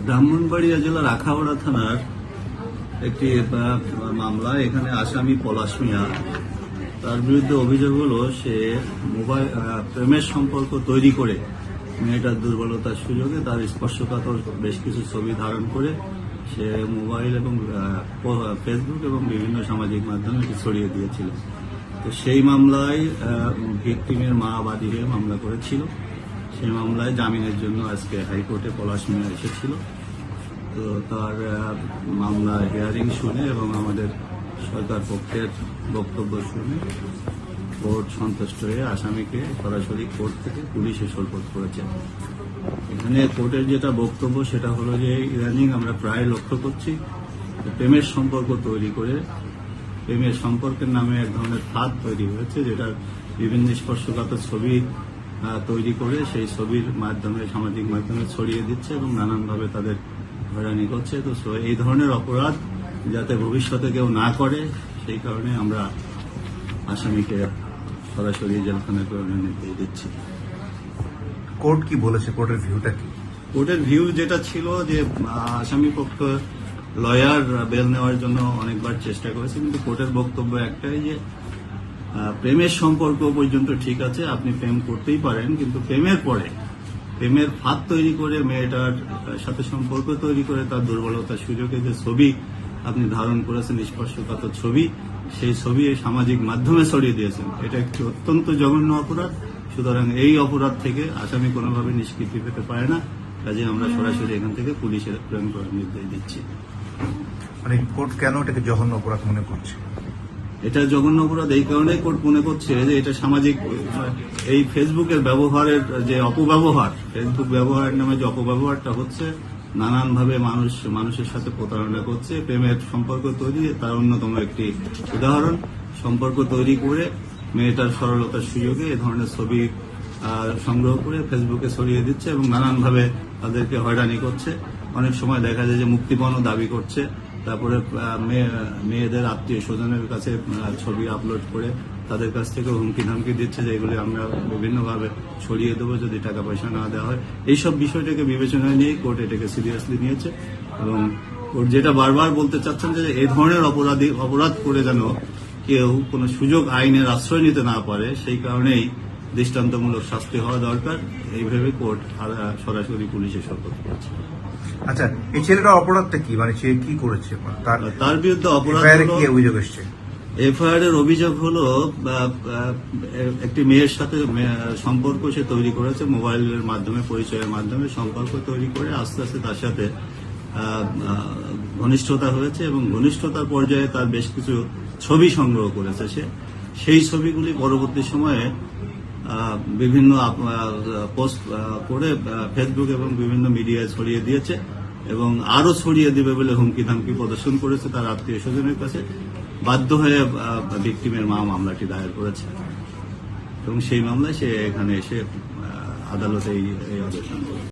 ব্রাহ্মণবাড়িয়া জেলার আখাউড়া থানার একটি মামলা। এখানে আসামি পলাশ মিয়া, তার বিরুদ্ধে অভিযোগ হলো সে মোবাইল প্রেমের সম্পর্ক তৈরি করে মেয়েটার দুর্বলতার সুযোগে তার স্পর্শকাতর বেশ কিছু ছবি ধারণ করে সে মোবাইল এবং ফেসবুক এবং বিভিন্ন সামাজিক মাধ্যমে ছড়িয়ে দিয়েছিল। তো সেই মামলায় ভিকটিমের মা বাদী হয়ে মামলা করেছিল। সেই মামলায় জামিনের জন্য আজকে হাইকোর্টে পলাশ মিয়া এসেছিল। তো তার মামলা হিয়ারিং শুনে এবং আমাদের সরকার পক্ষের বক্তব্য শুনে কোর্ট সন্তুষ্ট হয়ে আসামিকে সরাসরি কোর্ট থেকে পুলিশে সোপর্দ করেছে। এখানে কোর্টের যেটা বক্তব্য সেটা হলো যে ইদানিং আমরা প্রায় লক্ষ্য করছি প্রেমের সম্পর্ক তৈরি করে প্রেমের সম্পর্কের নামে এক ধরনের ফাঁদ তৈরি হয়েছে, যেটার বিভিন্ন স্পর্শকাতর ছবি তৈরি করে সেই ছবির মাধ্যমে সামাজিক মাধ্যমে ছড়িয়ে দিচ্ছে এবং নানানভাবে তাদের হয়রানি করছে। তো এই ধরনের অপরাধ যাতে ভবিষ্যতে কেউ না করে সেই কারণে আমরা আসামিকে সরাসরি জেলখানায় প্রেরণের নির্দেশ দিচ্ছি। কোর্ট কি বলেছে? কোর্টের ভিউটা কি? কোর্টের ভিউ যেটা ছিল যে আসামি পক্ষ লয়ার বেল নেওয়ার জন্য অনেকবার চেষ্টা করেছে, কিন্তু কোর্টের বক্তব্য একটাই যে প্রেমের সম্পর্ক পর্যন্ত ঠিক আছে, আপনি প্রেম করতেই পারেন, কিন্তু প্রেমের পরে প্রেমের ফাঁদ তৈরি করে মেয়েটার সাথে সম্পর্ক তৈরি করে তার দুর্বলতার সুযোগে যে ছবি আপনি ধারণ করেছেন স্পর্শকাতর ছবি, সেই ছবি সামাজিক মাধ্যমে ছড়িয়ে দিয়েছেন, এটা একটি অত্যন্ত জঘন্য অপরাধ। সুতরাং এই অপরাধ থেকে আসামি কোনোভাবে নিষ্কৃতি পেতে পারে না, কাজে আমরা সরাসরি এখান থেকে পুলিশের প্রেরণ করার নির্দেশ দিচ্ছি। মানে কোর্ট কেন এটাকে জঘন্য অপরাধ মনে করছে? এটা জঘন্য অপরাধ এই কারণেই কোর্ট মনে করছে যে এটা সামাজিক এই ফেসবুকের ব্যবহারের যে অপব্যবহার, ফেসবুক ব্যবহারের নামে যে অপব্যবহারটা হচ্ছে, নানানভাবে মানুষের সাথে প্রতারণা করছে। প্রেমের সম্পর্ক তৈরি তার অন্যতম একটি উদাহরণ। সম্পর্ক তৈরি করে মেয়েটার সরলতার সুযোগে এ ধরনের ছবি সংগ্রহ করে ফেসবুকে ছড়িয়ে দিচ্ছে এবং নানানভাবে তাদেরকে হয়রানি করছে। অনেক সময় দেখা যায় যে মুক্তিপণও দাবি করছে, তারপরে মেয়েদের আত্মীয় স্বজনের কাছে ছবি আপলোড করে তাদের কাছ থেকে হুমকি ধামকি দিচ্ছে যে এগুলি আমরা বিভিন্নভাবে ছড়িয়ে দেবো যদি টাকা পয়সা না দেওয়া হয়। এইসব বিষয়টাকে বিবেচনায় নিয়ে কোর্ট এটাকে সিরিয়াসলি নিয়েছে এবং কোর্ট যেটা বারবার বলতে চাচ্ছেন যে এই ধরনের অপরাধ করে যেন কেউ কোনো সুযোগ আইনের আশ্রয় নিতে না পারে, সেই কারণেই দৃষ্টান্তমূলক শাস্তি হওয়া দরকার। এইভাবে কোর্ট সরাসরি পুলিশে সোপর্দ করেছে। আচ্ছা, এই ছেলেটা অপরাধটা কি? মানে সে কি করেছে? তার বিরুদ্ধে অপরাধ কি অভিযোগ এসছে? এফআইআর এর অভিযোগ হলো একটি মেয়ের সাথে সম্পর্ক সে তৈরি করেছে, মোবাইলের মাধ্যমে পরিচয়ের মাধ্যমে সম্পর্ক তৈরি করে আস্তে আস্তে তার সাথে ঘনিষ্ঠতা হয়েছে এবং ঘনিষ্ঠতার পর্যায়ে তার বেশ কিছু ছবি সংগ্রহ করেছে। সেই ছবিগুলি পরবর্তী সময়ে বিভিন্ন পোস্ট করে ফেসবুক এবং বিভিন্ন মিডিয়ায় ছড়িয়ে দিয়েছে এবং আরও ছড়িয়ে দিবে বলে হুমকি ধামকি প্রদর্শন করেছে তার আত্মীয় স্বজনের কাছে। বাধ্য হয়ে ভিকটিমের মা মামলাটি দায়ের করেছে এবং সেই মামলায় সে এখানে এসে আদালতে এই আবেদন করে।